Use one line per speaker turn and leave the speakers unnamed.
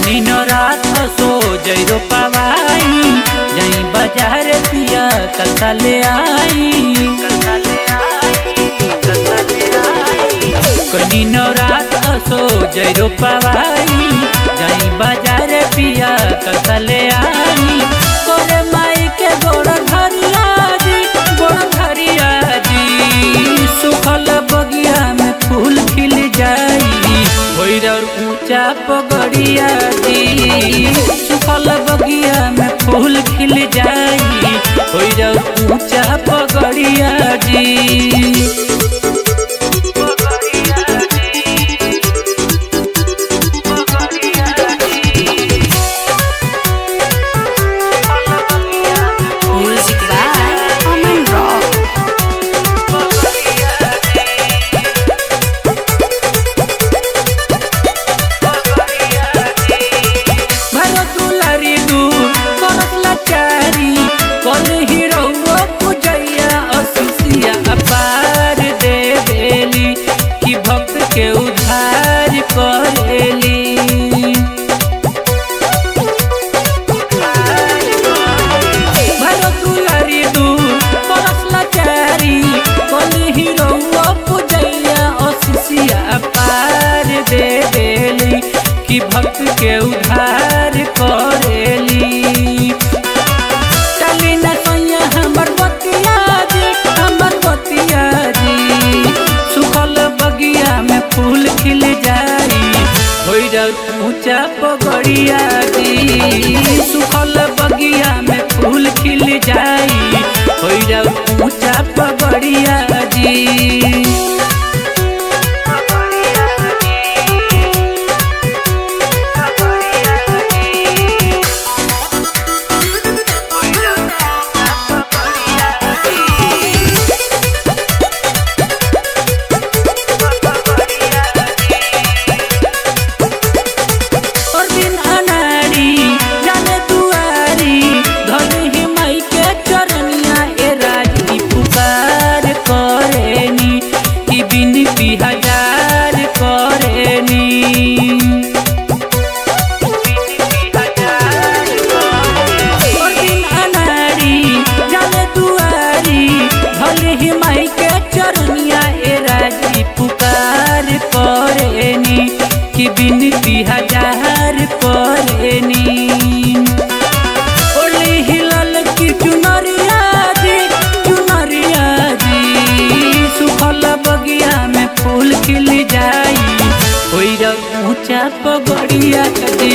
दिन रात सो जैरो पवाई जई बाजार पिया कल ले आई दिन रात सो जैरो पवाई जई बाजार पिया कल ले आई करे माई के गोड़ धरिया जी सुखल बगिया में फूल खिल जाई भैरव ऊंचा पगड़िया जी सुखल बगिया में फूल खिल जाई भैरव ऊंचा पगड़िया जी। के उधार करेली भरतुलारी दूर परसला चारी कोली हीरो पूजैया असिसिया पार दे देली कि भक्त के उधार करेली चली न सैया हमर बतिया जी सुखल बगिया में फूल खिल जाई भैरव ऊंचा पगड़िया जी सुखल बगिया में फूल खिल जाई भैरव ऊंचा पगड़िया जी। हजार करेनी अनारी जाने दुआरी भले ही माई के चरनिया ए राजी पुकार करेनी कि बिनती हजार करेनी ओली हिलल की चुनरिया जी सुखल बगिया में फूल खिल जाई भैरव ऊंचा पगड़िया जी